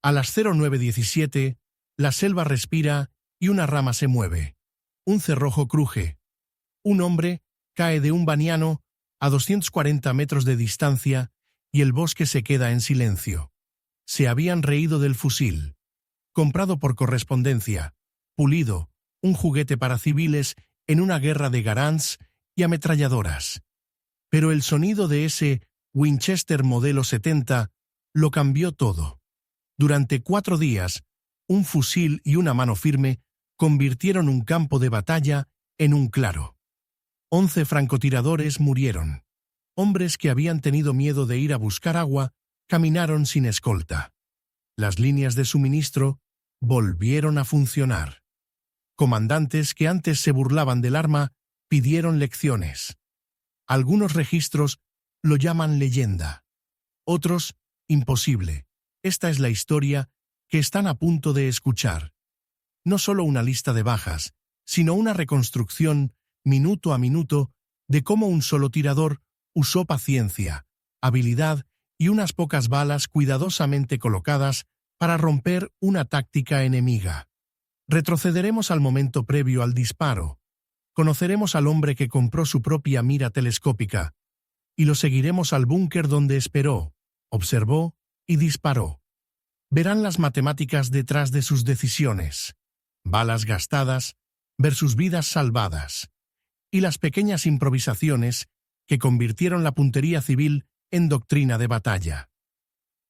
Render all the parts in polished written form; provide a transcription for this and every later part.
A las 09:17, la selva respira y una rama se mueve. Un cerrojo cruje. Un hombre cae de un baniano a 240 metros de distancia y el bosque se queda en silencio. Se habían reído del fusil. Comprado por correspondencia, pulido, un juguete para civiles en una guerra de garands y ametralladoras. Pero el sonido de ese Winchester modelo 70 lo cambió todo. Durante 4 días, un fusil y una mano firme convirtieron un campo de batalla en un claro. 11 francotiradores murieron. Hombres que habían tenido miedo de ir a buscar agua caminaron sin escolta. Las líneas de suministro volvieron a funcionar. Comandantes que antes se burlaban del arma pidieron lecciones. Algunos registros lo llaman leyenda. Otros, imposible. Esta es la historia que están a punto de escuchar. No solo una lista de bajas, sino una reconstrucción, minuto a minuto, de cómo un solo tirador usó paciencia, habilidad y unas pocas balas cuidadosamente colocadas para romper una táctica enemiga. Retrocederemos al momento previo al disparo. Conoceremos al hombre que compró su propia mira telescópica, y lo seguiremos al búnker donde esperó, observó y disparó. Verán las matemáticas detrás de sus decisiones. Balas gastadas versus vidas salvadas. Y las pequeñas improvisaciones que convirtieron la puntería civil en doctrina de batalla.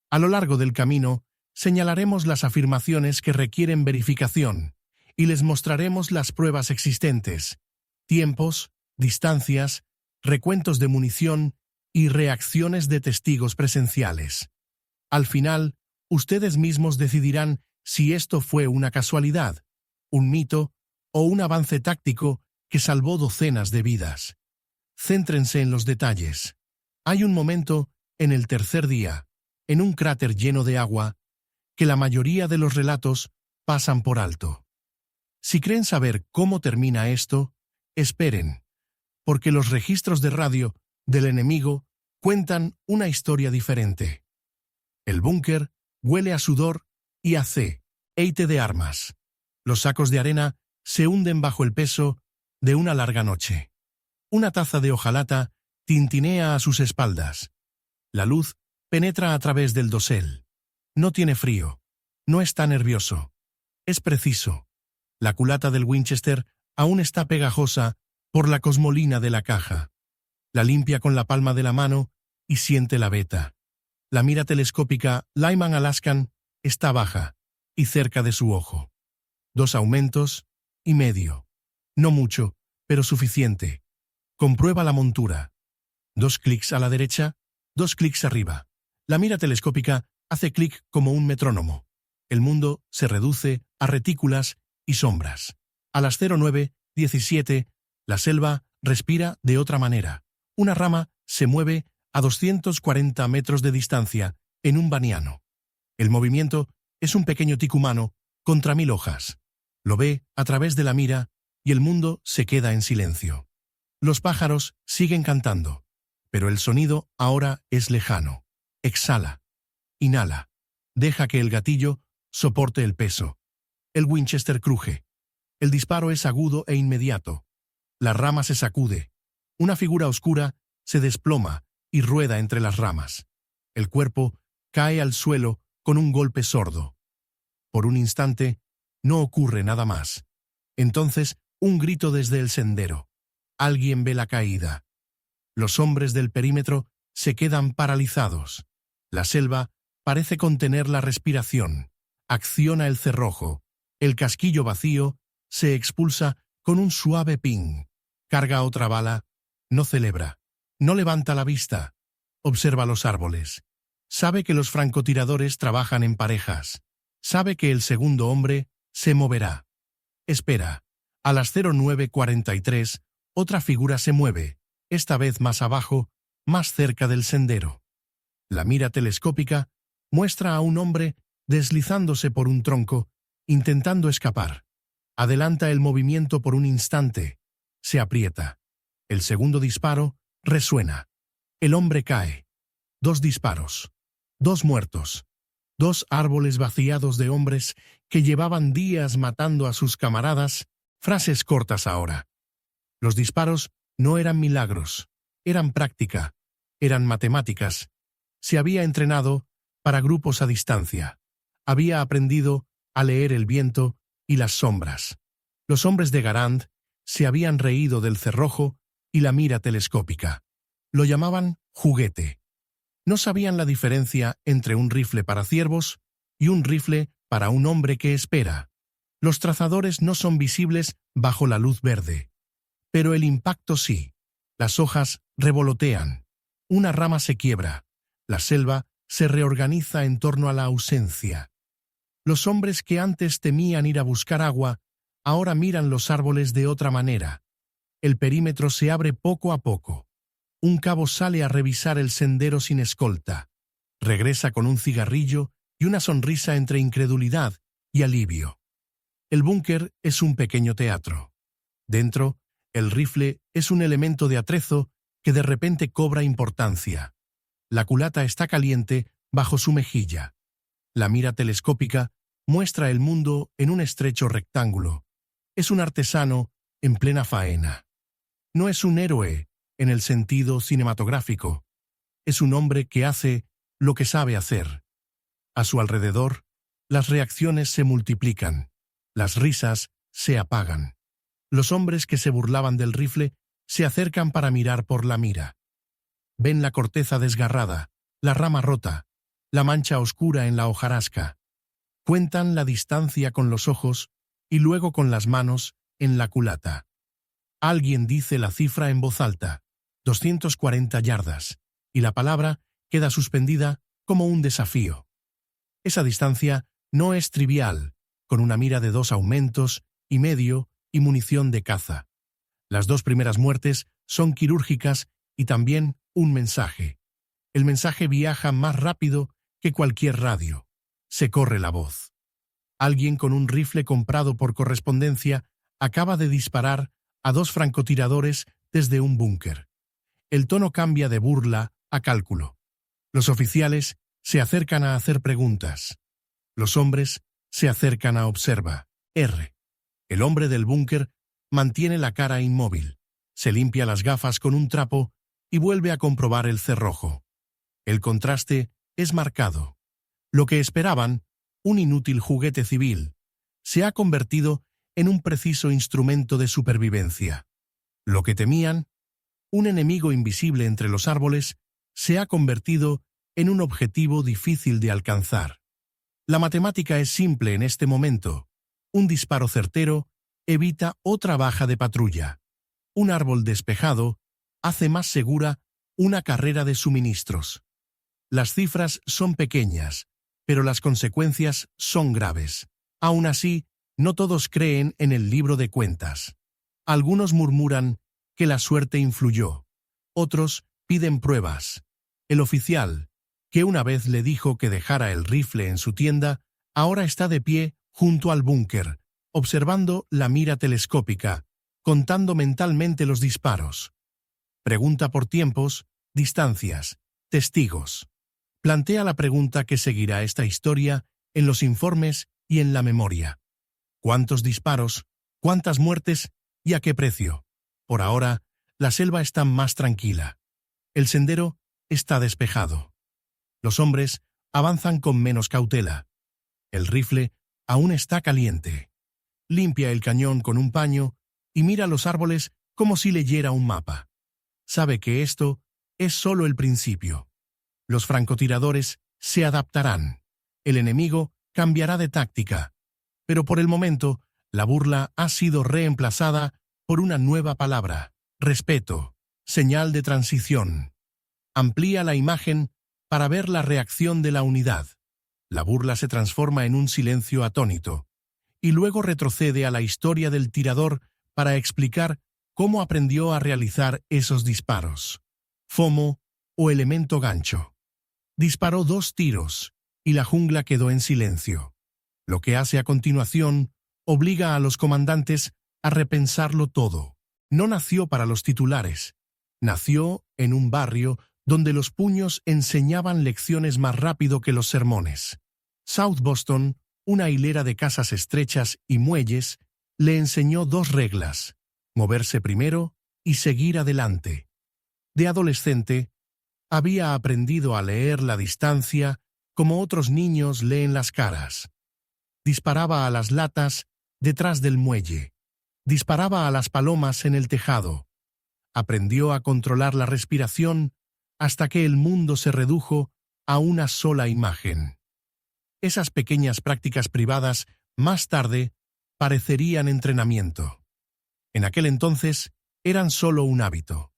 A lo largo del camino, señalaremos las afirmaciones que requieren verificación y les mostraremos las pruebas existentes, tiempos, distancias, recuentos de munición y reacciones de testigos presenciales. Al final, ustedes mismos decidirán si esto fue una casualidad, un mito o un avance táctico que salvó docenas de vidas. Céntrense en los detalles. Hay un momento, en el tercer día, en un cráter lleno de agua, que la mayoría de los relatos pasan por alto. Si creen saber cómo termina esto, esperen, porque los registros de radio del enemigo cuentan una historia diferente. El búnker huele a sudor y a aceite de armas. Los sacos de arena se hunden bajo el peso de una larga noche. Una taza de hojalata tintinea a sus espaldas. La luz penetra a través del dosel. No tiene frío. No está nervioso. Es preciso. La culata del Winchester aún está pegajosa por la cosmolina de la caja. La limpia con la palma de la mano y siente la veta. La mira telescópica Lyman Alaskan está baja y cerca de su ojo. 2 aumentos y medio. No mucho, pero suficiente. Comprueba la montura. 2 clics a la derecha, 2 clics arriba. La mira telescópica hace clic como un metrónomo. El mundo se reduce a retículas y sombras. A las 09:17, la selva respira de otra manera. Una rama se mueve a 240 metros de distancia en un baniano. El movimiento es un pequeño tic humano contra 1000 hojas. Lo ve a través de la mira y el mundo se queda en silencio. Los pájaros siguen cantando, pero el sonido ahora es lejano. Exhala. Inhala. Deja que el gatillo soporte el peso. El Winchester cruje. El disparo es agudo e inmediato. La rama se sacude. Una figura oscura se desploma y rueda entre las ramas. El cuerpo cae al suelo con un golpe sordo. Por un instante, no ocurre nada más. Entonces, un grito desde el sendero. Alguien ve la caída. Los hombres del perímetro se quedan paralizados. La selva parece contener la respiración. Acciona el cerrojo. El casquillo vacío se expulsa con un suave ping. Carga otra bala. No celebra. No levanta la vista. Observa los árboles. Sabe que los francotiradores trabajan en parejas. Sabe que el segundo hombre se moverá. Espera. A las 09:43, otra figura se mueve, esta vez más abajo, más cerca del sendero. La mira telescópica muestra a un hombre deslizándose por un tronco, intentando escapar. Adelanta el movimiento por un instante. Se aprieta. El segundo disparo resuena. El hombre cae. 2 disparos. 2 muertos. 2 árboles vaciados de hombres que llevaban días matando a sus camaradas, frases cortas ahora. Los disparos no eran milagros, eran práctica, eran matemáticas. Se había entrenado para grupos a distancia. Había aprendido a leer el viento y las sombras. Los hombres de Garand se habían reído del cerrojo y la mira telescópica. Lo llamaban juguete. No sabían la diferencia entre un rifle para ciervos y un rifle para un hombre que espera. Los trazadores no son visibles bajo la luz verde. Pero el impacto sí. Las hojas revolotean. Una rama se quiebra. La selva se reorganiza en torno a la ausencia. Los hombres que antes temían ir a buscar agua, ahora miran los árboles de otra manera. El perímetro se abre poco a poco. Un cabo sale a revisar el sendero sin escolta. Regresa con un cigarrillo y una sonrisa entre incredulidad y alivio. El búnker es un pequeño teatro. Dentro, el rifle es un elemento de atrezo que de repente cobra importancia. La culata está caliente bajo su mejilla. La mira telescópica muestra el mundo en un estrecho rectángulo. Es un artesano en plena faena. No es un héroe en el sentido cinematográfico. Es un hombre que hace lo que sabe hacer. A su alrededor, las reacciones se multiplican. Las risas se apagan. Los hombres que se burlaban del rifle se acercan para mirar por la mira. Ven la corteza desgarrada, la rama rota, la mancha oscura en la hojarasca. Cuentan la distancia con los ojos y luego con las manos en la culata. Alguien dice la cifra en voz alta, 240 yardas, y la palabra queda suspendida como un desafío. Esa distancia no es trivial, con una mira de 2 aumentos y medio y munición de caza. Las 2 primeras muertes son quirúrgicas y también un mensaje. El mensaje viaja más rápido que cualquier radio. Se corre la voz. Alguien con un rifle comprado por correspondencia acaba de disparar a 2 francotiradores desde un búnker. El tono cambia de burla a cálculo. Los oficiales se acercan a hacer preguntas. Los hombres se acercan a observar. El hombre del búnker mantiene la cara inmóvil. Se limpia las gafas con un trapo y vuelve a comprobar el cerrojo. El contraste es marcado. Lo que esperaban, un inútil juguete civil, se ha convertido en un preciso instrumento de supervivencia. Lo que temían, un enemigo invisible entre los árboles, se ha convertido en un objetivo difícil de alcanzar. La matemática es simple en este momento. Un disparo certero evita otra baja de patrulla. Un árbol despejado hace más segura una carrera de suministros. Las cifras son pequeñas, pero las consecuencias son graves. Aún así, no todos creen en el libro de cuentas. Algunos murmuran que la suerte influyó. Otros piden pruebas. El oficial, que una vez le dijo que dejara el rifle en su tienda, ahora está de pie junto al búnker, observando la mira telescópica, contando mentalmente los disparos. Pregunta por tiempos, distancias, testigos. Plantea la pregunta que seguirá esta historia en los informes y en la memoria. ¿Cuántos disparos? ¿Cuántas muertes? ¿Y a qué precio? Por ahora, la selva está más tranquila. El sendero está despejado. Los hombres avanzan con menos cautela. El rifle aún está caliente. Limpia el cañón con un paño y mira los árboles como si leyera un mapa. Sabe que esto es solo el principio. Los francotiradores se adaptarán. El enemigo cambiará de táctica. Pero por el momento, la burla ha sido reemplazada por una nueva palabra: respeto, señal de transición. Amplía la imagen para ver la reacción de la unidad. La burla se transforma en un silencio atónito, y luego retrocede a la historia del tirador para explicar cómo aprendió a realizar esos disparos. FOMO o elemento gancho. Disparó 2 tiros, y la jungla quedó en silencio. Lo que hace a continuación obliga a los comandantes a repensarlo todo. No nació para los titulares. Nació en un barrio donde los puños enseñaban lecciones más rápido que los sermones. South Boston, una hilera de casas estrechas y muelles, le enseñó dos reglas: moverse primero y seguir adelante. De adolescente, había aprendido a leer la distancia como otros niños leen las caras. Disparaba a las latas detrás del muelle. Disparaba a las palomas en el tejado. Aprendió a controlar la respiración hasta que el mundo se redujo a una sola imagen. Esas pequeñas prácticas privadas, más tarde, parecerían entrenamiento. En aquel entonces, eran solo un hábito.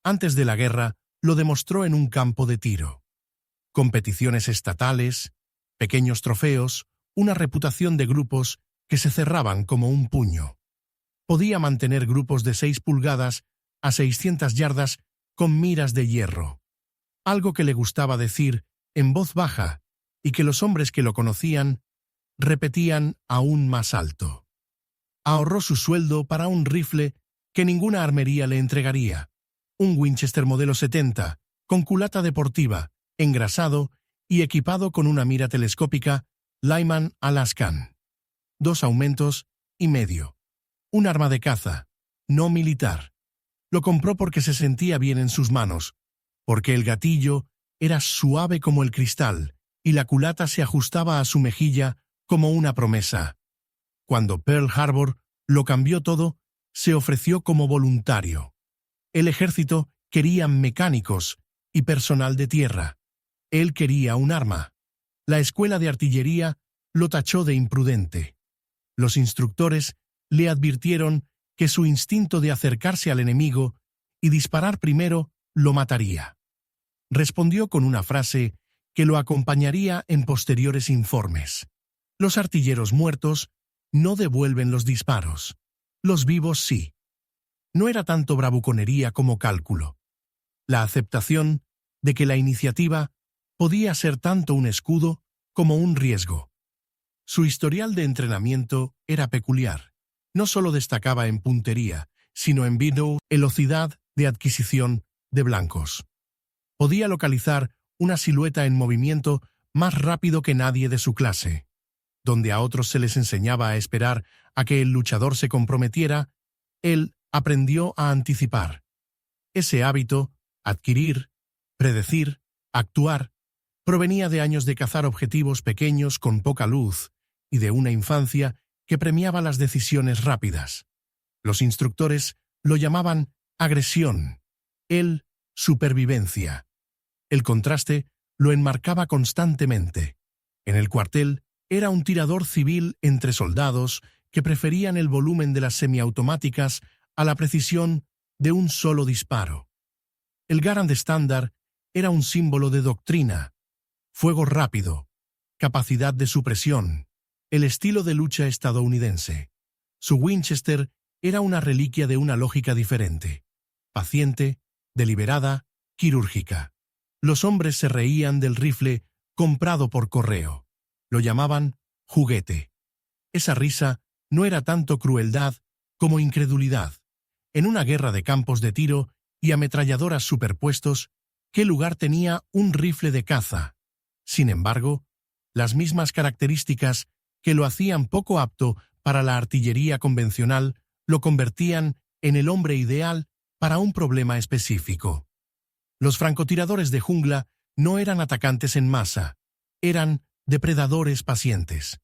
Antes de la guerra, lo demostró en un campo de tiro. Competiciones estatales, pequeños trofeos, una reputación de grupos que se cerraban como un puño. Podía mantener grupos de 6 pulgadas a 600 yardas con miras de hierro. Algo que le gustaba decir en voz baja y que los hombres que lo conocían repetían aún más alto. Ahorró su sueldo para un rifle que ninguna armería le entregaría. Un Winchester modelo 70, con culata deportiva, engrasado y equipado con una mira telescópica Lyman Alaskan. 2 aumentos y medio. Un arma de caza, no militar. Lo compró porque se sentía bien en sus manos, porque el gatillo era suave como el cristal y la culata se ajustaba a su mejilla como una promesa. Cuando Pearl Harbor lo cambió todo, se ofreció como voluntario. El ejército quería mecánicos y personal de tierra. Él quería un arma. La escuela de artillería lo tachó de imprudente. Los instructores le advirtieron que su instinto de acercarse al enemigo y disparar primero lo mataría. Respondió con una frase que lo acompañaría en posteriores informes. Los artilleros muertos no devuelven los disparos. Los vivos sí. No era tanto bravuconería como cálculo. La aceptación de que la iniciativa podía ser tanto un escudo como un riesgo. Su historial de entrenamiento era peculiar. No solo destacaba en puntería, sino en velocidad de adquisición de blancos. Podía localizar una silueta en movimiento más rápido que nadie de su clase. Donde a otros se les enseñaba a esperar a que el luchador se comprometiera, él aprendió a anticipar. Ese hábito, adquirir, predecir, actuar, provenía de años de cazar objetivos pequeños con poca luz y de una infancia que premiaba las decisiones rápidas. Los instructores lo llamaban agresión, él supervivencia. El contraste lo enmarcaba constantemente. En el cuartel era un tirador civil entre soldados que preferían el volumen de las semiautomáticas a la precisión de un solo disparo. El Garand estándar era un símbolo de doctrina, fuego rápido, capacidad de supresión, el estilo de lucha estadounidense. Su Winchester era una reliquia de una lógica diferente, paciente, deliberada, quirúrgica. Los hombres se reían del rifle comprado por correo. Lo llamaban juguete. Esa risa no era tanto crueldad como incredulidad. En una guerra de campos de tiro y ametralladoras superpuestos, ¿qué lugar tenía un rifle de caza? Sin embargo, las mismas características que lo hacían poco apto para la artillería convencional lo convertían en el hombre ideal para un problema específico. Los francotiradores de jungla no eran atacantes en masa, eran depredadores pacientes.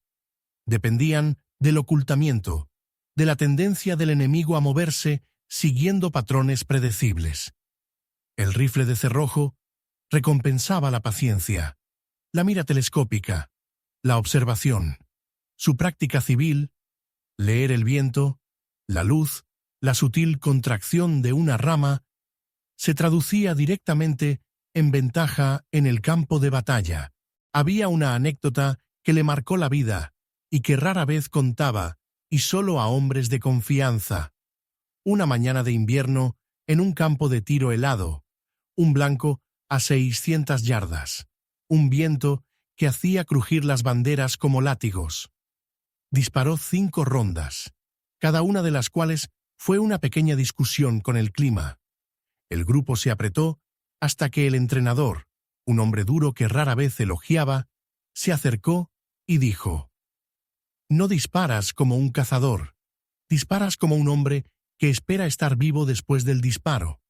Dependían del ocultamiento, de la tendencia del enemigo a moverse siguiendo patrones predecibles. El rifle de cerrojo recompensaba la paciencia, la mira telescópica, la observación, su práctica civil, leer el viento, la luz, la sutil contracción de una rama, se traducía directamente en ventaja en el campo de batalla. Había una anécdota que le marcó la vida y que rara vez contaba, y solo a hombres de confianza. Una mañana de invierno, en un campo de tiro helado, un blanco a 600 yardas, un viento que hacía crujir las banderas como látigos. Disparó 5 rondas, cada una de las cuales fue una pequeña discusión con el clima. El grupo se apretó hasta que el entrenador, un hombre duro que rara vez elogiaba, se acercó y dijo: «No disparas como un cazador, disparas como un hombre que espera estar vivo después del disparo».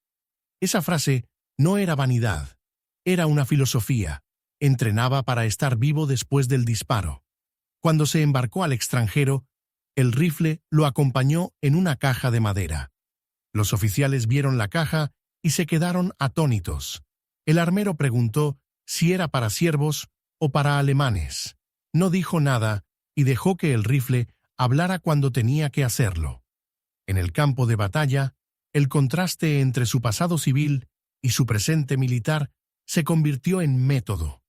Esa frase no era vanidad, era una filosofía. Entrenaba para estar vivo después del disparo. Cuando se embarcó al extranjero, el rifle lo acompañó en una caja de madera. Los oficiales vieron la caja y se quedaron atónitos. El armero preguntó si era para siervos o para alemanes. No dijo nada y dejó que el rifle hablara cuando tenía que hacerlo. En el campo de batalla, el contraste entre su pasado civil y su presente militar se convirtió en método.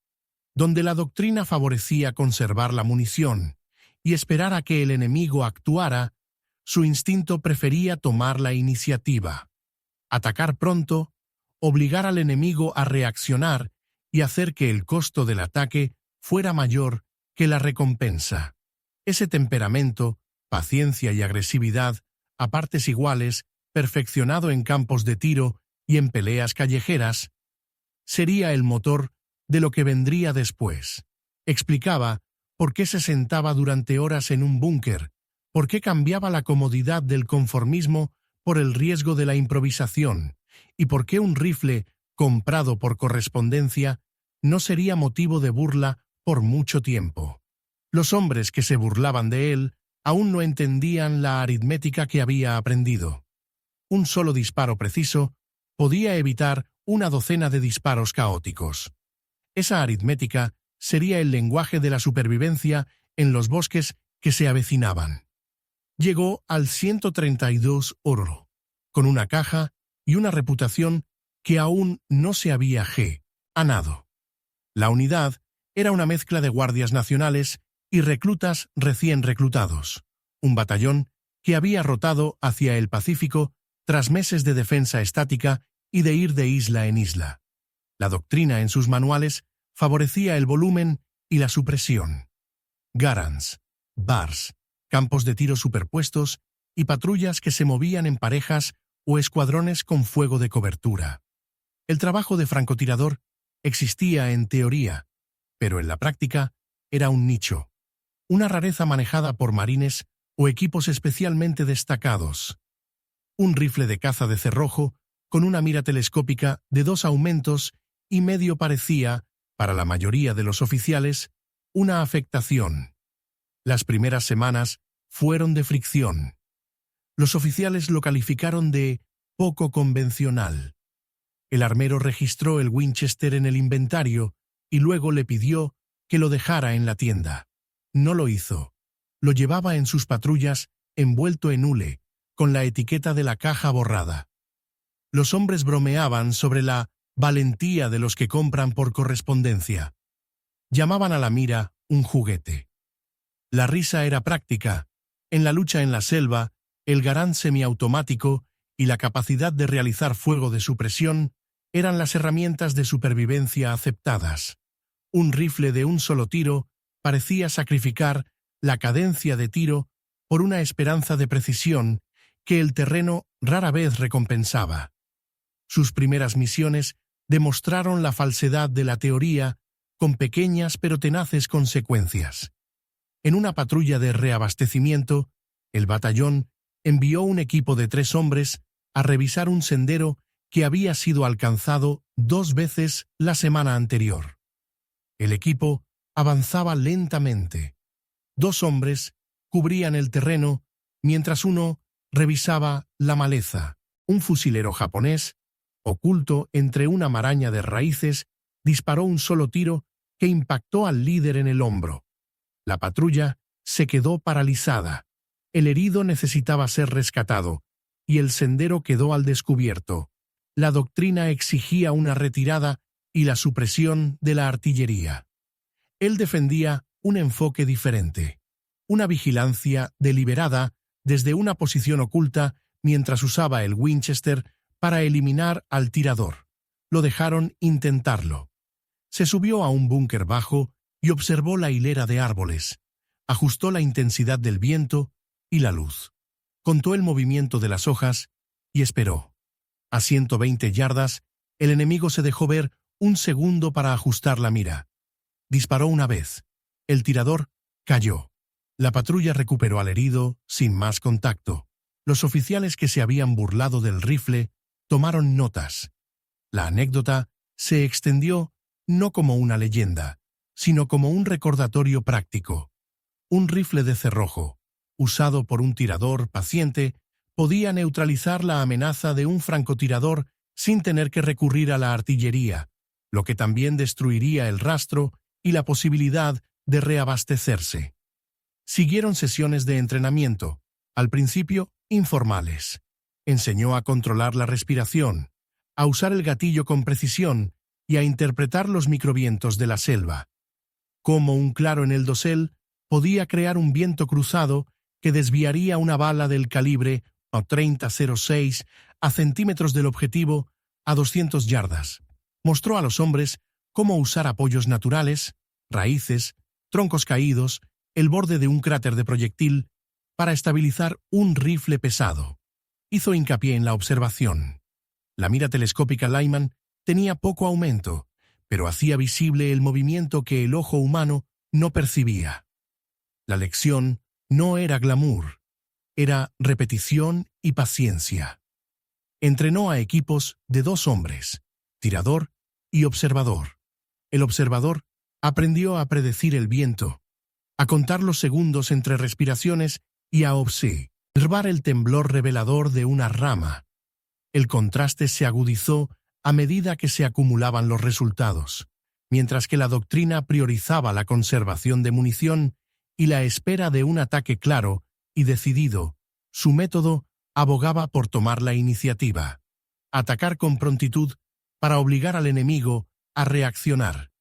Donde la doctrina favorecía conservar la munición y esperar a que el enemigo actuara, su instinto prefería tomar la iniciativa, atacar pronto, obligar al enemigo a reaccionar y hacer que el costo del ataque fuera mayor que la recompensa. Ese temperamento, paciencia y agresividad, a partes iguales, perfeccionado en campos de tiro y en peleas callejeras, sería el motor de lo que vendría después. Explicaba por qué se sentaba durante horas en un búnker, por qué cambiaba la comodidad del conformismo por el riesgo de la improvisación, y por qué un rifle comprado por correspondencia no sería motivo de burla por mucho tiempo. Los hombres que se burlaban de él aún no entendían la aritmética que había aprendido. Un solo disparo preciso podía evitar una docena de disparos caóticos. Esa aritmética sería el lenguaje de la supervivencia en los bosques que se avecinaban. Llegó al 132 oro, con una caja y una reputación que aún no se había ganado. La unidad era una mezcla de guardias nacionales y reclutas recién reclutados, un batallón que había rotado hacia el Pacífico tras meses de defensa estática y de ir de isla en isla. La doctrina en sus manuales favorecía el volumen y la supresión. Garands, bars, campos de tiro superpuestos y patrullas que se movían en parejas o escuadrones con fuego de cobertura. El trabajo de francotirador existía en teoría, pero en la práctica era un nicho, una rareza manejada por marines o equipos especialmente destacados. Un rifle de caza de cerrojo con una mira telescópica de 2 aumentos y medio parecía, para la mayoría de los oficiales, una afectación. Las primeras semanas fueron de fricción. Los oficiales lo calificaron de poco convencional. El armero registró el Winchester en el inventario y luego le pidió que lo dejara en la tienda. No lo hizo. Lo llevaba en sus patrullas envuelto en hule, con la etiqueta de la caja borrada. Los hombres bromeaban sobre la valentía de los que compran por correspondencia. Llamaban a la mira un juguete. La risa era práctica. En la lucha en la selva, el Garand semiautomático y la capacidad de realizar fuego de supresión eran las herramientas de supervivencia aceptadas. Un rifle de un solo tiro parecía sacrificar la cadencia de tiro por una esperanza de precisión que el terreno rara vez recompensaba. Sus primeras misiones demostraron la falsedad de la teoría con pequeñas pero tenaces consecuencias. En una patrulla de reabastecimiento, el batallón envió un equipo de 3 hombres a revisar un sendero que había sido alcanzado 2 veces la semana anterior. El equipo avanzaba lentamente. 2 hombres cubrían el terreno mientras uno revisaba la maleza. Un fusilero japonés, oculto entre una maraña de raíces, disparó un solo tiro que impactó al líder en el hombro. La patrulla se quedó paralizada. El herido necesitaba ser rescatado, y el sendero quedó al descubierto. La doctrina exigía una retirada y la supresión de la artillería. Él defendía un enfoque diferente, una vigilancia deliberada desde una posición oculta mientras usaba el Winchester para eliminar al tirador. Lo dejaron intentarlo. Se subió a un búnker bajo y observó la hilera de árboles. Ajustó la intensidad del viento y la luz. Contó el movimiento de las hojas y esperó. A 120 yardas, el enemigo se dejó ver un segundo para ajustar la mira. Disparó una vez. El tirador cayó. La patrulla recuperó al herido sin más contacto. Los oficiales que se habían burlado del rifle tomaron notas. La anécdota se extendió no como una leyenda, sino como un recordatorio práctico. Un rifle de cerrojo, usado por un tirador paciente, podía neutralizar la amenaza de un francotirador sin tener que recurrir a la artillería, lo que también destruiría el rastro y la posibilidad de reabastecerse. Siguieron sesiones de entrenamiento, al principio informales. Enseñó a controlar la respiración, a usar el gatillo con precisión y a interpretar los microvientos de la selva. Como un claro en el dosel podía crear un viento cruzado que desviaría una bala del calibre .30-06 a centímetros del objetivo a 200 yardas. Mostró a los hombres cómo usar apoyos naturales, raíces, troncos caídos, el borde de un cráter de proyectil para estabilizar un rifle pesado. Hizo hincapié en la observación. La mira telescópica Lyman tenía poco aumento, pero hacía visible el movimiento que el ojo humano no percibía. La lección no era glamour, era repetición y paciencia. Entrenó a equipos de 2 hombres, tirador y observador. El observador aprendió a predecir el viento, a contar los segundos entre respiraciones y a observar el temblor revelador de una rama. El contraste se agudizó a medida que se acumulaban los resultados, mientras que la doctrina priorizaba la conservación de munición y la espera de un ataque claro y decidido. Su método abogaba por tomar la iniciativa, atacar con prontitud para obligar al enemigo a reaccionar.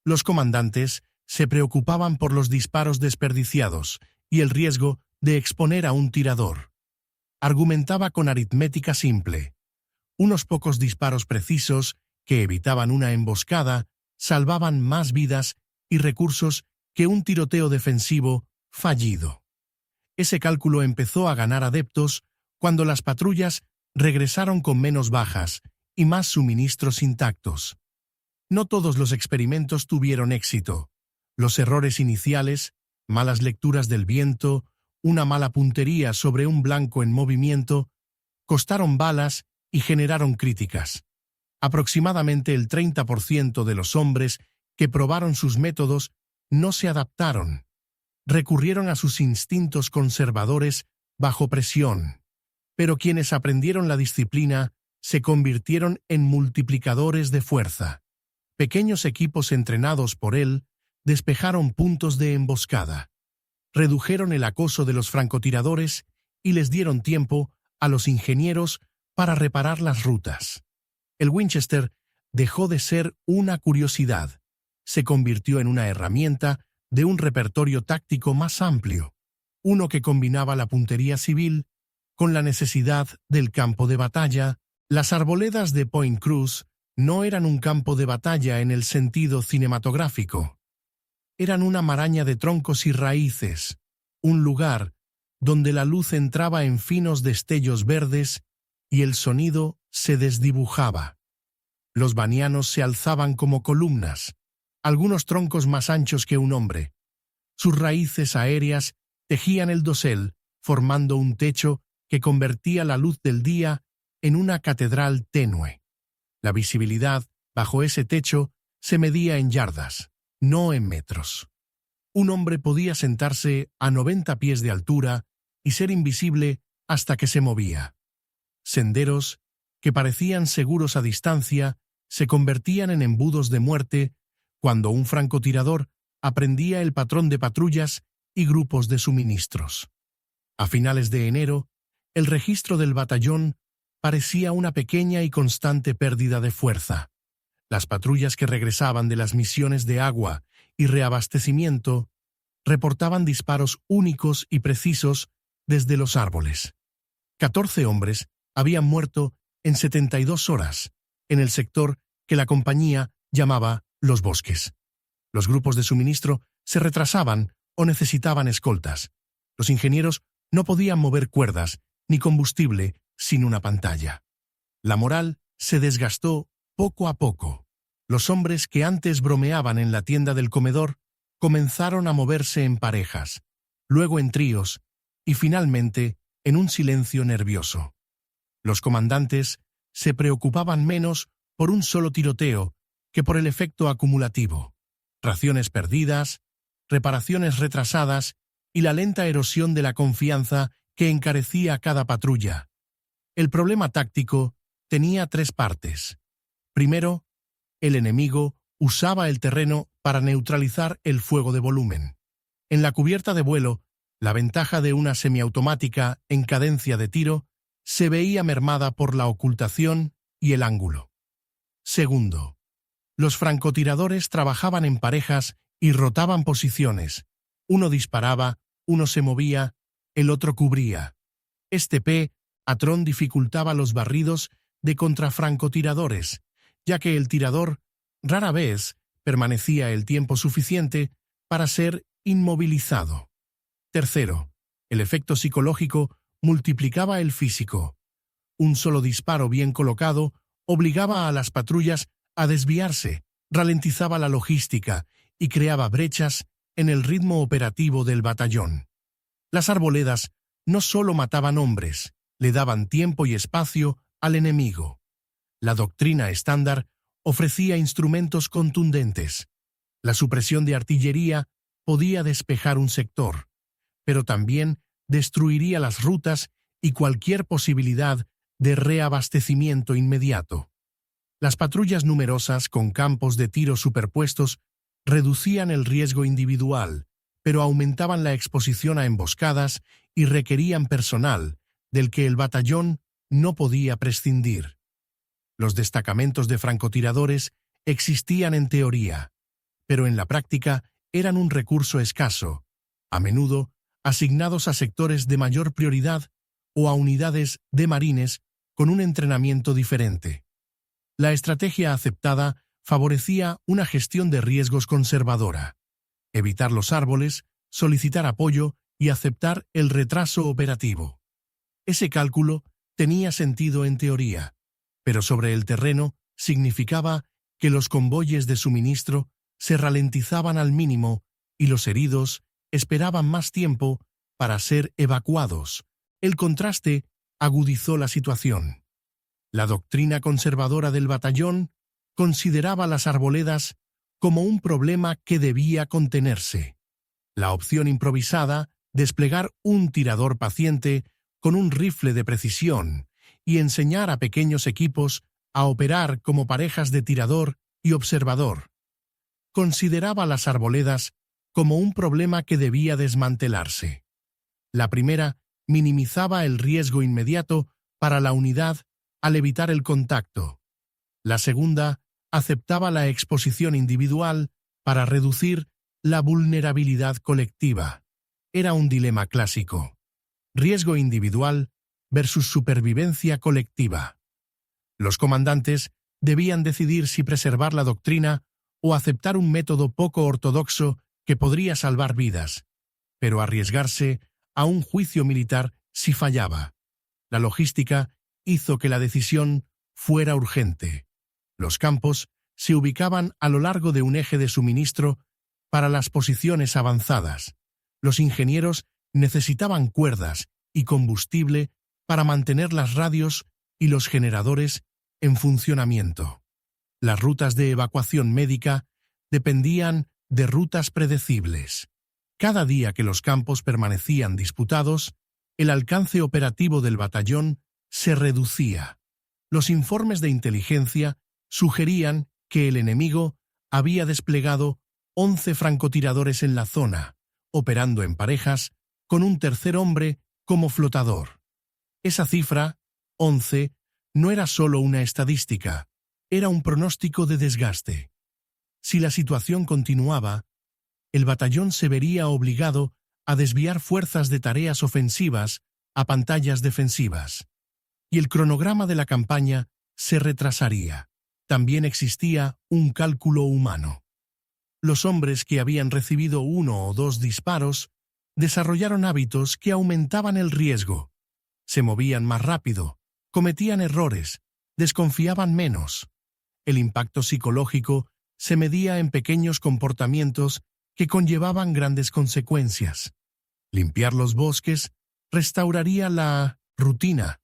Los comandantes se preocupaban por los disparos desperdiciados y el riesgo de exponer a un tirador. Argumentaba con aritmética simple. Unos pocos disparos precisos que evitaban una emboscada salvaban más vidas y recursos que un tiroteo defensivo fallido. Ese cálculo empezó a ganar adeptos cuando las patrullas regresaron con menos bajas y más suministros intactos. No todos los experimentos tuvieron éxito. Los errores iniciales, malas lecturas del viento, una mala puntería sobre un blanco en movimiento, costaron balas y generaron críticas. Aproximadamente el 30% de los hombres que probaron sus métodos no se adaptaron. Recurrieron a sus instintos conservadores bajo presión. Pero quienes aprendieron la disciplina se convirtieron en multiplicadores de fuerza. Pequeños equipos entrenados por él despejaron puntos de emboscada, redujeron el acoso de los francotiradores y les dieron tiempo a los ingenieros para reparar las rutas. El Winchester dejó de ser una curiosidad, se convirtió en una herramienta de un repertorio táctico más amplio, uno que combinaba la puntería civil con la necesidad del campo de batalla. Las arboledas de Point Cruz no eran un campo de batalla en el sentido cinematográfico. Eran una maraña de troncos y raíces, un lugar donde la luz entraba en finos destellos verdes y el sonido se desdibujaba. Los banianos se alzaban como columnas, algunos troncos más anchos que un hombre. Sus raíces aéreas tejían el dosel, formando un techo que convertía la luz del día en una catedral tenue. La visibilidad bajo ese techo se medía en yardas, no en metros. Un hombre podía sentarse a 90 pies de altura y ser invisible hasta que se movía. Senderos, que parecían seguros a distancia, se convertían en embudos de muerte cuando un francotirador aprendía el patrón de patrullas y grupos de suministros. A finales de enero, el registro del batallón parecía una pequeña y constante pérdida de fuerza. Las patrullas que regresaban de las misiones de agua y reabastecimiento reportaban disparos únicos y precisos desde los árboles. 14 hombres habían muerto en 72 horas, en el sector que la compañía llamaba los bosques. Los grupos de suministro se retrasaban o necesitaban escoltas. Los ingenieros no podían mover cuerdas ni combustible sin una pantalla. La moral se desgastó poco a poco. Los hombres que antes bromeaban en la tienda del comedor comenzaron a moverse en parejas, luego en tríos y finalmente en un silencio nervioso. Los comandantes se preocupaban menos por un solo tiroteo que por el efecto acumulativo, raciones perdidas, reparaciones retrasadas y la lenta erosión de la confianza que encarecía cada patrulla. El problema táctico tenía tres partes. Primero, el enemigo usaba el terreno para neutralizar el fuego de volumen. En la cubierta de vuelo, la ventaja de una semiautomática en cadencia de tiro se veía mermada por la ocultación y el ángulo. Segundo, los francotiradores trabajaban en parejas y rotaban posiciones. Uno disparaba, uno se movía, el otro cubría. Este patrón dificultaba los barridos de contrafrancotiradores, ya que el tirador rara vez permanecía el tiempo suficiente para ser inmovilizado. Tercero, el efecto psicológico multiplicaba el físico. Un solo disparo bien colocado obligaba a las patrullas a desviarse, ralentizaba la logística y creaba brechas en el ritmo operativo del batallón. Las arboledas no solo mataban hombres, le daban tiempo y espacio al enemigo. La doctrina estándar ofrecía instrumentos contundentes. La supresión de artillería podía despejar un sector, pero también destruiría las rutas y cualquier posibilidad de reabastecimiento inmediato. Las patrullas numerosas con campos de tiro superpuestos reducían el riesgo individual, pero aumentaban la exposición a emboscadas y requerían personal, del que el batallón no podía prescindir. Los destacamentos de francotiradores existían en teoría, pero en la práctica eran un recurso escaso, a menudo asignados a sectores de mayor prioridad o a unidades de marines con un entrenamiento diferente. La estrategia aceptada favorecía una gestión de riesgos conservadora, evitar los árboles, solicitar apoyo y aceptar el retraso operativo. Ese cálculo tenía sentido en teoría, pero sobre el terreno significaba que los convoyes de suministro se ralentizaban al mínimo y los heridos esperaban más tiempo para ser evacuados. El contraste agudizó la situación. La doctrina conservadora del batallón consideraba las arboledas como un problema que debía contenerse. La opción improvisada, desplegar un tirador paciente con un rifle de precisión y enseñar a pequeños equipos a operar como parejas de tirador y observador. Consideraba las arboledas como un problema que debía desmantelarse. La primera minimizaba el riesgo inmediato para la unidad al evitar el contacto. La segunda aceptaba la exposición individual para reducir la vulnerabilidad colectiva. Era un dilema clásico: riesgo individual versus supervivencia colectiva. Los comandantes debían decidir si preservar la doctrina o aceptar un método poco ortodoxo que podría salvar vidas, pero arriesgarse a un juicio militar si fallaba. La logística hizo que la decisión fuera urgente. Los campos se ubicaban a lo largo de un eje de suministro para las posiciones avanzadas. Los ingenieros necesitaban cuerdas y combustible para mantener las radios y los generadores en funcionamiento. Las rutas de evacuación médica dependían de rutas predecibles. Cada día que los campos permanecían disputados, el alcance operativo del batallón se reducía. Los informes de inteligencia sugerían que el enemigo había desplegado 11 francotiradores en la zona, operando en parejas, con un tercer hombre como flotador. Esa cifra, 11, no era solo una estadística, era un pronóstico de desgaste. Si la situación continuaba, el batallón se vería obligado a desviar fuerzas de tareas ofensivas a pantallas defensivas, y el cronograma de la campaña se retrasaría. También existía un cálculo humano. Los hombres que habían recibido 1 o 2 disparos desarrollaron hábitos que aumentaban el riesgo. Se movían más rápido, cometían errores, desconfiaban menos. El impacto psicológico se medía en pequeños comportamientos que conllevaban grandes consecuencias. Limpiar los bosques restauraría la rutina,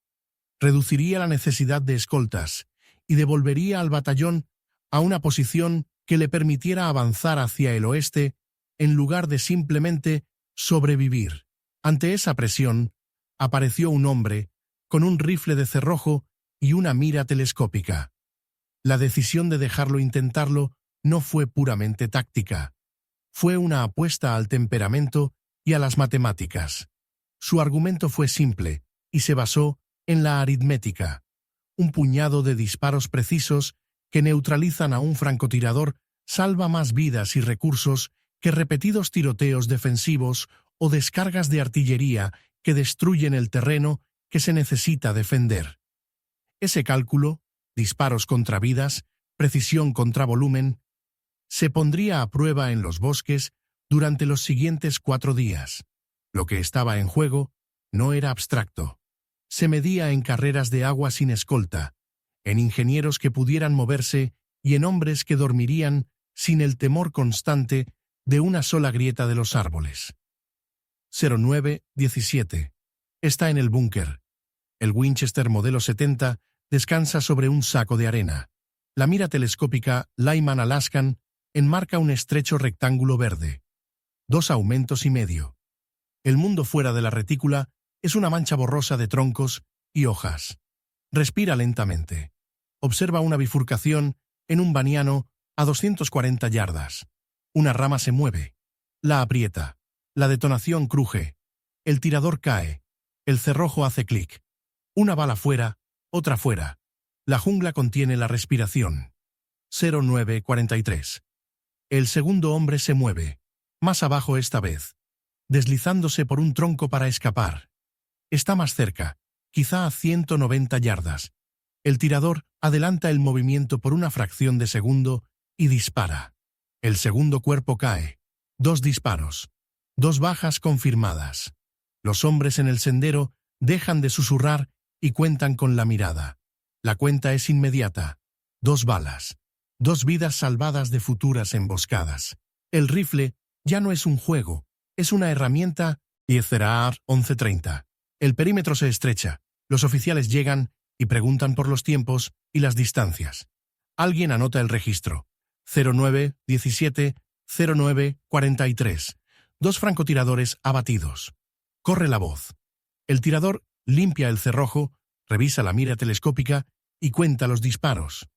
reduciría la necesidad de escoltas y devolvería al batallón a una posición que le permitiera avanzar hacia el oeste en lugar de simplemente sobrevivir. Ante esa presión, apareció un hombre con un rifle de cerrojo y una mira telescópica. La decisión de dejarlo intentarlo no fue puramente táctica. Fue una apuesta al temperamento y a las matemáticas. Su argumento fue simple y se basó en la aritmética. Un puñado de disparos precisos que neutralizan a un francotirador salva más vidas y recursos que repetidos tiroteos defensivos o descargas de artillería que destruyen el terreno que se necesita defender. Ese cálculo, disparos contra vidas, precisión contra volumen, se pondría a prueba en los bosques durante los siguientes 4 días. Lo que estaba en juego no era abstracto. Se medía en carreras de agua sin escolta, en ingenieros que pudieran moverse y en hombres que dormirían sin el temor constante de una sola grieta de los árboles. 09-17. Está en el búnker. El Winchester modelo 70 descansa sobre un saco de arena. La mira telescópica Lyman Alaskan enmarca un estrecho rectángulo verde. 2 aumentos y medio. El mundo fuera de la retícula es una mancha borrosa de troncos y hojas. Respira lentamente. Observa una bifurcación en un baniano a 240 yardas. Una rama se mueve. La aprieta. La detonación cruje. El tirador cae. El cerrojo hace clic. Una bala fuera, otra fuera. La jungla contiene la respiración. 09-43. El segundo hombre se mueve. Más abajo esta vez. Deslizándose por un tronco para escapar. Está más cerca, quizá a 190 yardas. El tirador adelanta el movimiento por una fracción de segundo y dispara. El segundo cuerpo cae. 2 disparos. 2 bajas confirmadas. Los hombres en el sendero dejan de susurrar y cuentan con la mirada. La cuenta es inmediata. 2 balas. 2 vidas salvadas de futuras emboscadas. El rifle ya no es un juego, es una herramienta. ICRAR 11:30. El perímetro se estrecha. Los oficiales llegan y preguntan por los tiempos y las distancias. Alguien anota el registro. 09-17, 09-43. 2 francotiradores abatidos. Corre la voz. El tirador limpia el cerrojo, revisa la mira telescópica y cuenta los disparos.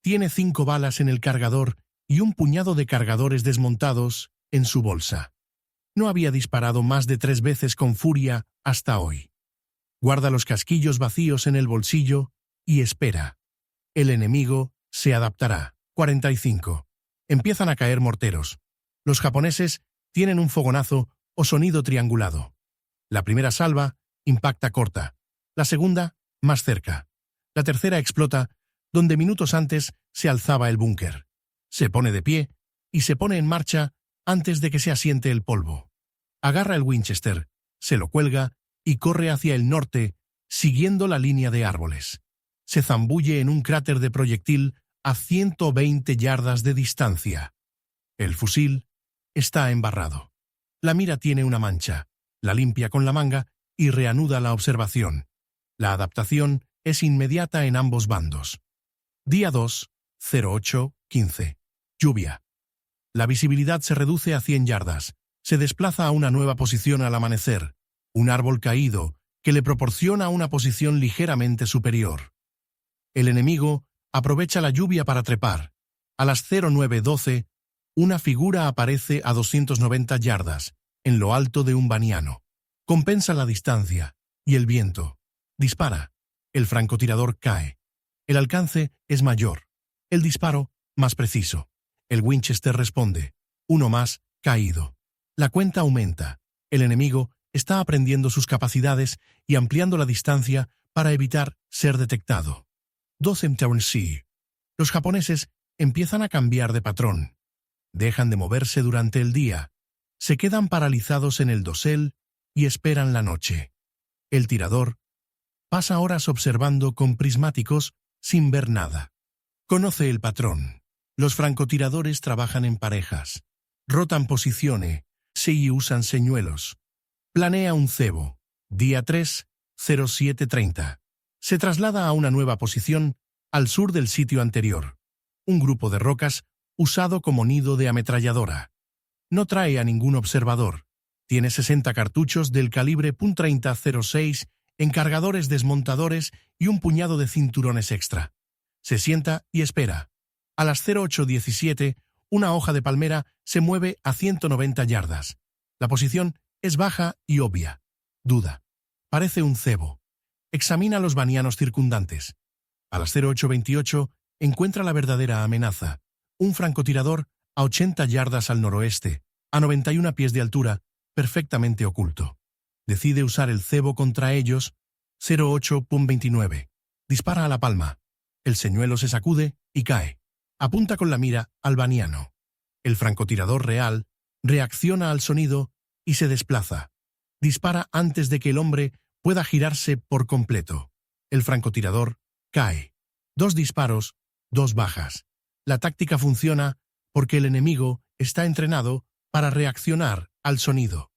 Tiene 5 balas en el cargador y un puñado de cargadores desmontados en su bolsa. No había disparado más de 3 veces con furia hasta hoy. Guarda los casquillos vacíos en el bolsillo y espera. El enemigo se adaptará. 45. Empiezan a caer morteros. Los japoneses tienen un fogonazo o sonido triangulado. La primera salva impacta corta. La segunda, más cerca. La tercera explota donde minutos antes se alzaba el búnker. Se pone de pie y se pone en marcha antes de que se asiente el polvo. Agarra el Winchester, se lo cuelga y corre hacia el norte, siguiendo la línea de árboles. Se zambulle en un cráter de proyectil a 120 yardas de distancia. El fusil está embarrado. La mira tiene una mancha, la limpia con la manga y reanuda la observación. La adaptación es inmediata en ambos bandos. Día 2, 08-15. Lluvia. La visibilidad se reduce a 100 yardas. Se desplaza a una nueva posición al amanecer. Un árbol caído que le proporciona una posición ligeramente superior. El enemigo aprovecha la lluvia para trepar. A las 09:12, una figura aparece a 290 yardas, en lo alto de un baniano. Compensa la distancia y el viento. Dispara. El francotirador cae. El alcance es mayor. El disparo más preciso. El Winchester responde. Uno más, caído. La cuenta aumenta. El enemigo está aprendiendo sus capacidades y ampliando la distancia para evitar ser detectado. 12:00. Los japoneses empiezan a cambiar de patrón. Dejan de moverse durante el día. Se quedan paralizados en el dosel y esperan la noche. El tirador pasa horas observando con prismáticos sin ver nada. Conoce el patrón. Los francotiradores trabajan en parejas. Rotan posizione, si usan señuelos. Planea un cebo. Día 3, 07:30. Se traslada a una nueva posición al sur del sitio anterior. Un grupo de rocas usado como nido de ametralladora. No trae a ningún observador. Tiene 60 cartuchos del calibre .30-06 en cargadores desmontadores y un puñado de cinturones extra. Se sienta y espera. A las 08:17, una hoja de palmera se mueve a 190 yardas. La posición es baja y obvia. Duda. Parece un cebo. Examina los banianos circundantes. A las 08:28 encuentra la verdadera amenaza. Un francotirador a 80 yardas al noroeste, a 91 pies de altura, perfectamente oculto. Decide usar el cebo contra ellos. 08:29. Dispara a la palma. El señuelo se sacude y cae. Apunta con la mira al baniano. El francotirador real reacciona al sonido y se desplaza. Dispara antes de que el hombre pueda girarse por completo. El francotirador cae. 2 disparos, 2 bajas. La táctica funciona porque el enemigo está entrenado para reaccionar al sonido.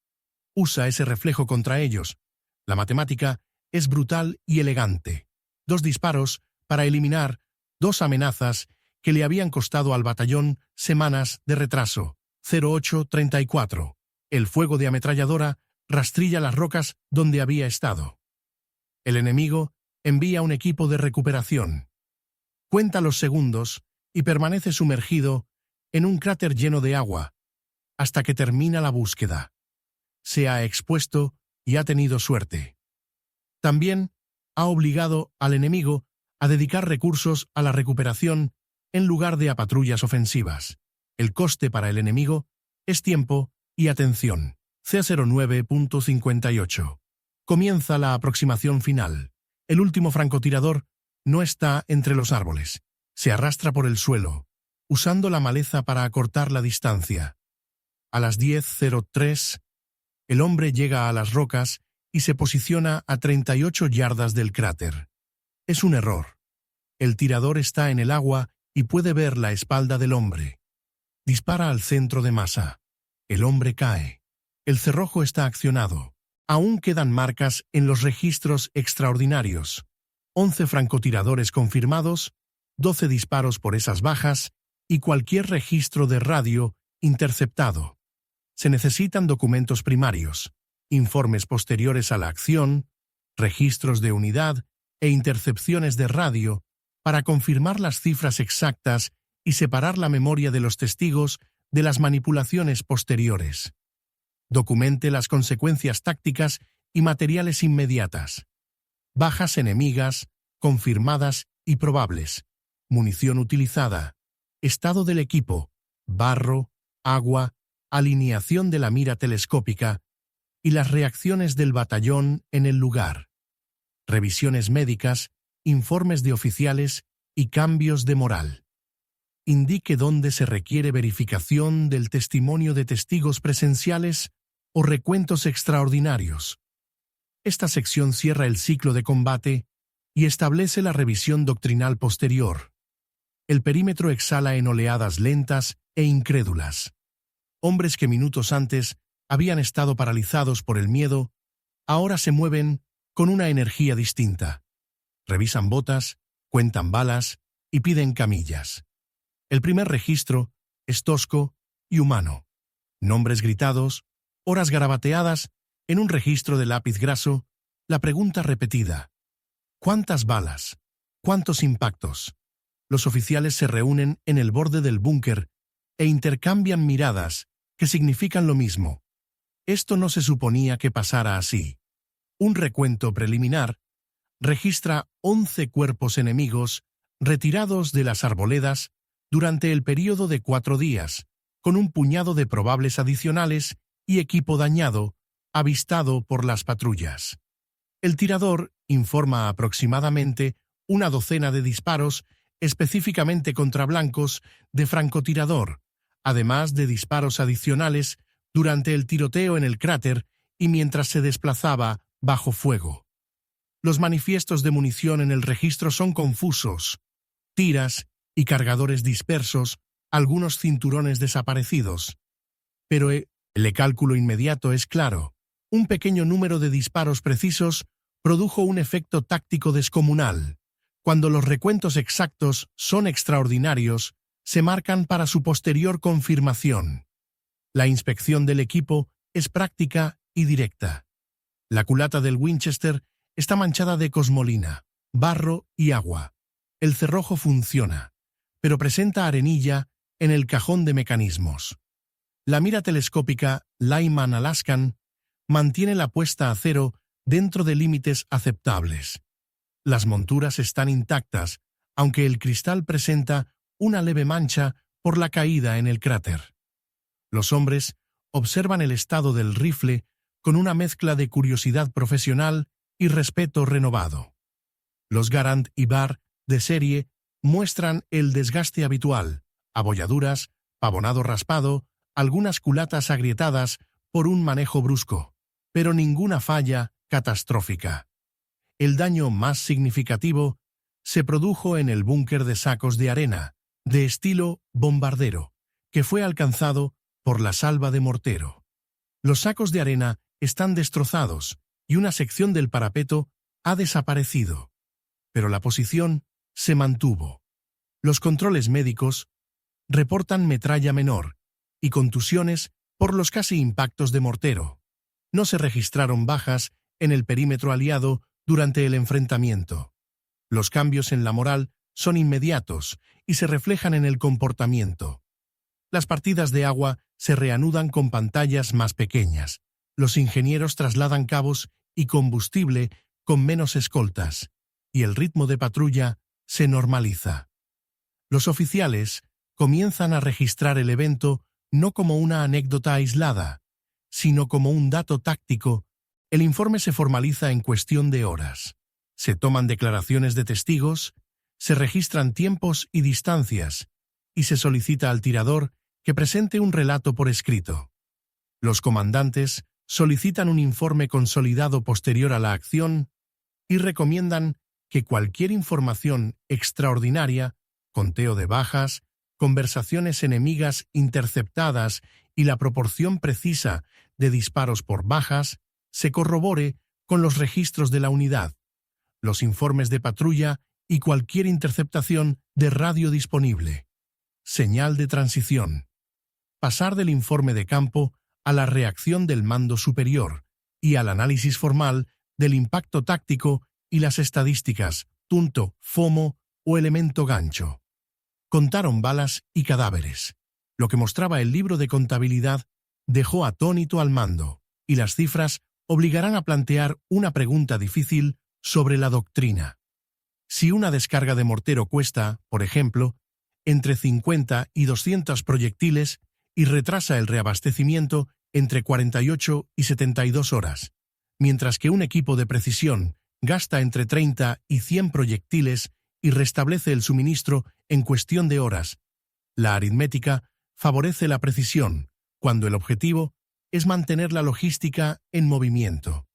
Usa ese reflejo contra ellos. La matemática es brutal y elegante. 2 disparos para eliminar 2 amenazas que le habían costado al batallón semanas de retraso. 08:34. El fuego de ametralladora rastrilla las rocas donde había estado. El enemigo envía un equipo de recuperación. Cuenta los segundos y permanece sumergido en un cráter lleno de agua hasta que termina la búsqueda. Se ha expuesto y ha tenido suerte. También ha obligado al enemigo a dedicar recursos a la recuperación en lugar de a patrullas ofensivas. El coste para el enemigo es tiempo y atención. C09:58. Comienza la aproximación final. El último francotirador no está entre los árboles. Se arrastra por el suelo, usando la maleza para acortar la distancia. A las 10:03, el hombre llega a las rocas y se posiciona a 38 yardas del cráter. Es un error. El tirador está en el agua y puede ver la espalda del hombre. Dispara al centro de masa. El hombre cae. El cerrojo está accionado. Aún quedan marcas en los registros extraordinarios. 11 francotiradores confirmados, 12 disparos por esas bajas y cualquier registro de radio interceptado. Se necesitan documentos primarios, informes posteriores a la acción, registros de unidad e intercepciones de radio para confirmar las cifras exactas y separar la memoria de los testigos de las manipulaciones posteriores. Documente las consecuencias tácticas y materiales inmediatas. Bajas enemigas, confirmadas y probables. Munición utilizada. Estado del equipo. Barro, agua, alineación de la mira telescópica y las reacciones del batallón en el lugar. Revisiones médicas, informes de oficiales y cambios de moral. Indique dónde se requiere verificación del testimonio de testigos presenciales o recuentos extraordinarios. Esta sección cierra el ciclo de combate y establece la revisión doctrinal posterior. El perímetro exhala en oleadas lentas e incrédulas. Hombres que minutos antes habían estado paralizados por el miedo, ahora se mueven con una energía distinta. Revisan botas, cuentan balas y piden camillas. El primer registro es tosco y humano. Nombres gritados, horas garabateadas, en un registro de lápiz graso, la pregunta repetida. ¿Cuántas balas? ¿Cuántos impactos? Los oficiales se reúnen en el borde del búnker e intercambian miradas que significan lo mismo. Esto no se suponía que pasara así. Un recuento preliminar registra 11 cuerpos enemigos retirados de las arboledas durante el período de 4 días, con un puñado de probables adicionales y equipo dañado, avistado por las patrullas. El tirador informa aproximadamente una docena de disparos específicamente contra blancos de francotirador, además de disparos adicionales durante el tiroteo en el cráter y mientras se desplazaba bajo fuego. Los manifiestos de munición en el registro son confusos. Tiras y cargadores dispersos, algunos cinturones desaparecidos. Pero el cálculo inmediato es claro. Un pequeño número de disparos precisos produjo un efecto táctico descomunal. Cuando los recuentos exactos son extraordinarios, se marcan para su posterior confirmación. La inspección del equipo es práctica y directa. La culata del Winchester está manchada de cosmolina, barro y agua. El cerrojo funciona, pero presenta arenilla en el cajón de mecanismos. La mira telescópica Lyman Alaskan mantiene la puesta a cero dentro de límites aceptables. Las monturas están intactas, aunque el cristal presenta una leve mancha por la caída en el cráter. Los hombres observan el estado del rifle con una mezcla de curiosidad profesional y respeto renovado. Los Garand y Barr de serie muestran el desgaste habitual, abolladuras, pavonado raspado, algunas culatas agrietadas por un manejo brusco, pero ninguna falla catastrófica. El daño más significativo se produjo en el búnker de sacos de arena, de estilo bombardero, que fue alcanzado por la salva de mortero. Los sacos de arena están destrozados y una sección del parapeto ha desaparecido, pero la posición se mantuvo. Los controles médicos reportan metralla menor y contusiones por los casi impactos de mortero. No se registraron bajas en el perímetro aliado durante el enfrentamiento. Los cambios en la moral son inmediatos y se reflejan en el comportamiento. Las partidas de agua se reanudan con pantallas más pequeñas. Los ingenieros trasladan cabos y combustible con menos escoltas, y el ritmo de patrulla se normaliza. Los oficiales comienzan a registrar el evento no como una anécdota aislada, sino como un dato táctico. El informe se formaliza en cuestión de horas. Se toman declaraciones de testigos, se registran tiempos y distancias, y se solicita al tirador que presente un relato por escrito. Los comandantes solicitan un informe consolidado posterior a la acción y recomiendan que cualquier información extraordinaria, conteo de bajas, conversaciones enemigas interceptadas y la proporción precisa de disparos por bajas, se corrobore con los registros de la unidad, los informes de patrulla y cualquier interceptación de radio disponible. Señal de transición. Pasar del informe de campo a la reacción del mando superior y al análisis formal del impacto táctico y las estadísticas, punto, FOMO o elemento gancho. Contaron balas y cadáveres. Lo que mostraba el libro de contabilidad dejó atónito al mando, y las cifras obligarán a plantear una pregunta difícil sobre la doctrina. Si una descarga de mortero cuesta, por ejemplo, entre 50 y 200 proyectiles y retrasa el reabastecimiento entre 48 y 72 horas, mientras que un equipo de precisión gasta entre 30 y 100 proyectiles y restablece el suministro en cuestión de horas, la aritmética favorece la precisión cuando el objetivo es mantener la logística en movimiento.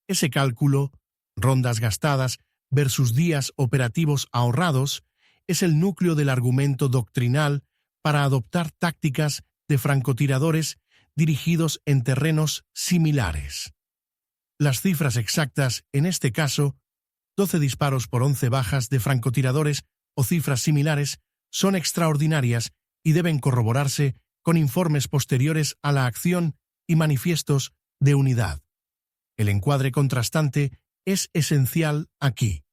Ese cálculo, rondas gastadas versus días operativos ahorrados, es el núcleo del argumento doctrinal para adoptar tácticas de francotiradores dirigidos en terrenos similares. Las cifras exactas, en este caso, 12 disparos por 11 bajas de francotiradores o cifras similares, son extraordinarias y deben corroborarse con informes posteriores a la acción y manifiestos de unidad. El encuadre contrastante es esencial aquí.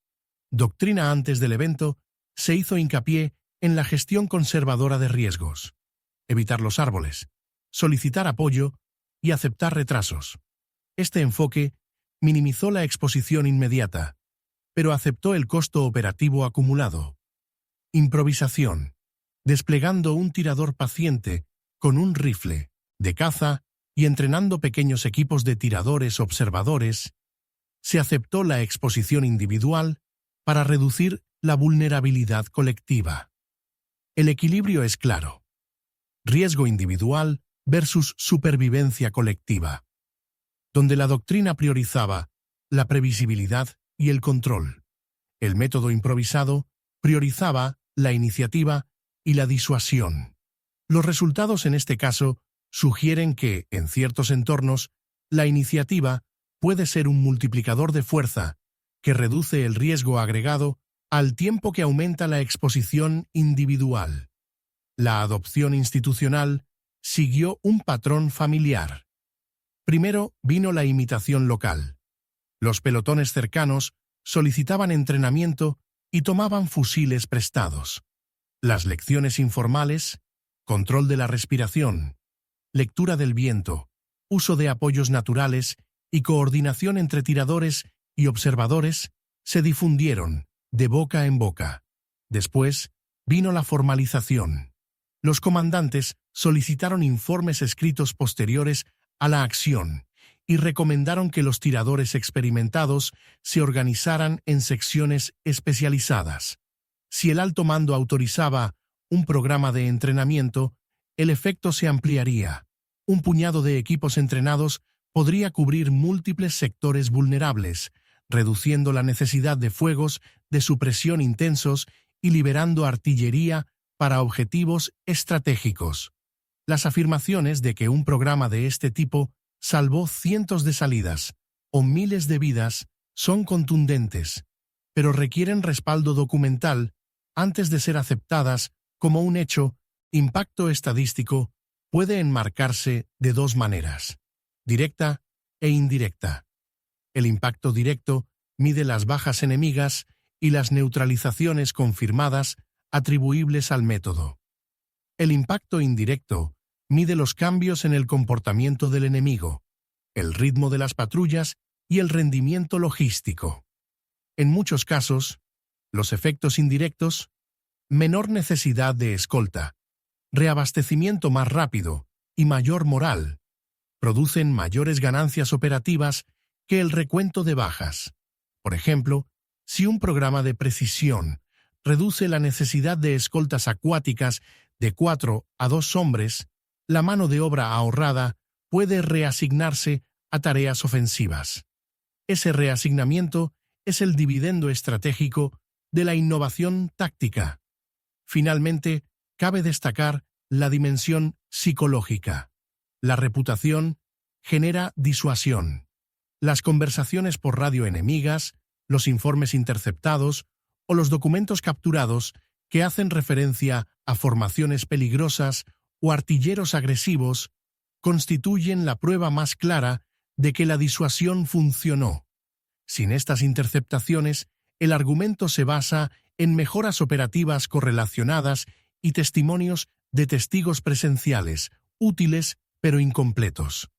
Doctrina antes del evento se hizo hincapié en la gestión conservadora de riesgos, evitar los árboles, solicitar apoyo y aceptar retrasos. Este enfoque minimizó la exposición inmediata, pero aceptó el costo operativo acumulado. Improvisación. Desplegando un tirador paciente con un rifle de caza y entrenando pequeños equipos de tiradores observadores, se aceptó la exposición individual para reducir la vulnerabilidad colectiva. El equilibrio es claro. Riesgo individual versus supervivencia colectiva, donde la doctrina priorizaba la previsibilidad y el control. El método improvisado priorizaba la iniciativa y la disuasión. Los resultados en este caso sugieren que, en ciertos entornos, la iniciativa puede ser un multiplicador de fuerza que reduce el riesgo agregado al tiempo que aumenta la exposición individual. La adopción institucional siguió un patrón familiar. Primero vino la imitación local. Los pelotones cercanos solicitaban entrenamiento y tomaban fusiles prestados. Las lecciones informales, control de la respiración, lectura del viento, uso de apoyos naturales y coordinación entre tiradores y observadores se difundieron de boca en boca. Después vino la formalización. Los comandantes solicitaron informes escritos posteriores a la acción y recomendaron que los tiradores experimentados se organizaran en secciones especializadas. Si el alto mando autorizaba un programa de entrenamiento, el efecto se ampliaría. Un puñado de equipos entrenados podría cubrir múltiples sectores vulnerables, reduciendo la necesidad de fuegos de supresión intensos y liberando artillería para objetivos estratégicos. Las afirmaciones de que un programa de este tipo salvó cientos de salidas o miles de vidas son contundentes, pero requieren respaldo documental antes de ser aceptadas como un hecho. Impacto estadístico puede enmarcarse de dos maneras, directa e indirecta. El impacto directo mide las bajas enemigas y las neutralizaciones confirmadas atribuibles al método. El impacto indirecto mide los cambios en el comportamiento del enemigo, el ritmo de las patrullas y el rendimiento logístico. En muchos casos, los efectos indirectos, menor necesidad de escolta, reabastecimiento más rápido y mayor moral, producen mayores ganancias operativas que el recuento de bajas. Por ejemplo, si un programa de precisión reduce la necesidad de escoltas acuáticas de 4 a 2 hombres, la mano de obra ahorrada puede reasignarse a tareas ofensivas. Ese reasignamiento es el dividendo estratégico de la innovación táctica. Finalmente, cabe destacar la dimensión psicológica. La reputación genera disuasión. Las conversaciones por radio enemigas, los informes interceptados o los documentos capturados que hacen referencia a formaciones peligrosas o artilleros agresivos constituyen la prueba más clara de que la disuasión funcionó. Sin estas interceptaciones, el argumento se basa en mejoras operativas correlacionadas y testimonios de testigos presenciales, útiles pero incompletos.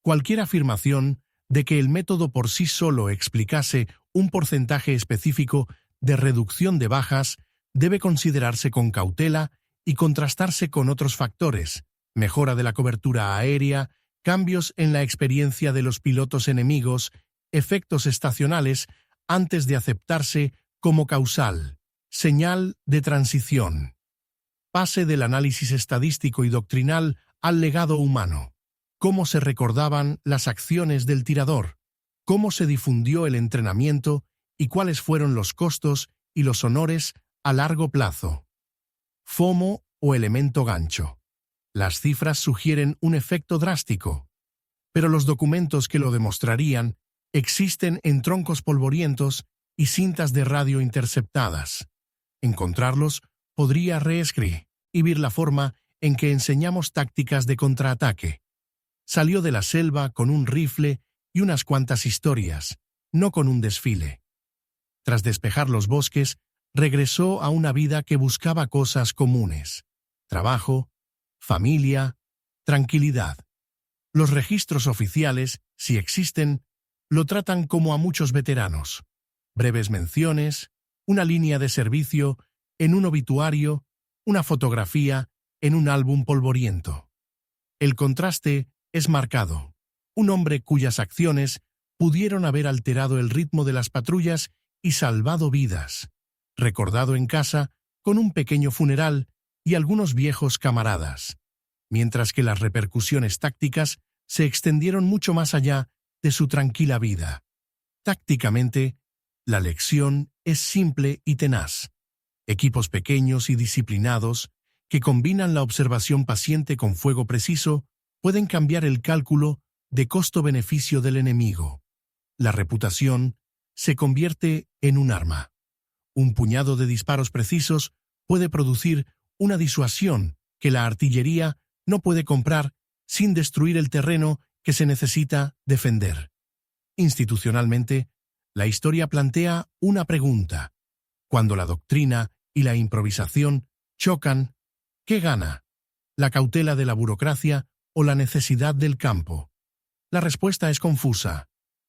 Cualquier afirmación de que el método por sí solo explicase un porcentaje específico de reducción de bajas debe considerarse con cautela y contrastarse con otros factores, mejora de la cobertura aérea, cambios en la experiencia de los pilotos enemigos, efectos estacionales, antes de aceptarse como causal, señal de transición. Pase del análisis estadístico y doctrinal al legado humano. Cómo se recordaban las acciones del tirador, cómo se difundió el entrenamiento y cuáles fueron los costos y los honores a largo plazo. FOMO o elemento gancho. Las cifras sugieren un efecto drástico, pero los documentos que lo demostrarían existen en troncos polvorientos y cintas de radio interceptadas. Encontrarlos podría reescribir la forma en que enseñamos tácticas de contraataque. Salió de la selva con un rifle y unas cuantas historias, no con un desfile. Tras despejar los bosques, regresó a una vida que buscaba cosas comunes: trabajo, familia, tranquilidad. Los registros oficiales, si existen, lo tratan como a muchos veteranos. Breves menciones, una línea de servicio en un obituario, una fotografía en un álbum polvoriento. El contraste es marcado. Un hombre cuyas acciones pudieron haber alterado el ritmo de las patrullas y salvado vidas, recordado en casa con un pequeño funeral y algunos viejos camaradas, mientras que las repercusiones tácticas se extendieron mucho más allá de su tranquila vida. Tácticamente, la lección es simple y tenaz. Equipos pequeños y disciplinados, que combinan la observación paciente con fuego preciso, pueden cambiar el cálculo de costo-beneficio del enemigo. La reputación se convierte en un arma. Un puñado de disparos precisos puede producir una disuasión que la artillería no puede comprar sin destruir el terreno que se necesita defender. Institucionalmente, la historia plantea una pregunta. Cuando la doctrina y la improvisación chocan, ¿qué gana? ¿La cautela de la burocracia o la necesidad del campo? La respuesta es confusa.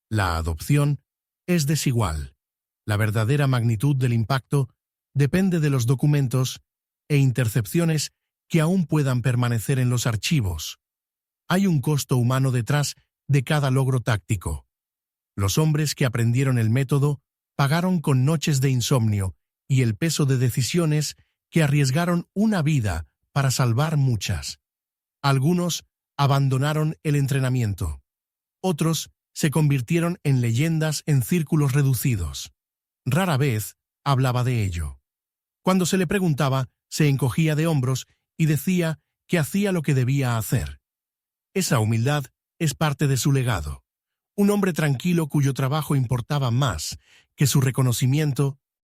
La adopción es desigual. La verdadera magnitud del impacto depende de los documentos e intercepciones que aún puedan permanecer en los archivos. Hay un costo humano detrás de cada logro táctico. Los hombres que aprendieron el método pagaron con noches de insomnio y el peso de decisiones que arriesgaron una vida para salvar muchas. Algunos abandonaron el entrenamiento. Otros se convirtieron en leyendas en círculos reducidos. Rara vez hablaba de ello. Cuando se le preguntaba, se encogía de hombros y decía que hacía lo que debía hacer. Esa humildad es parte de su legado. Un hombre tranquilo cuyo trabajo importaba más que su reconocimiento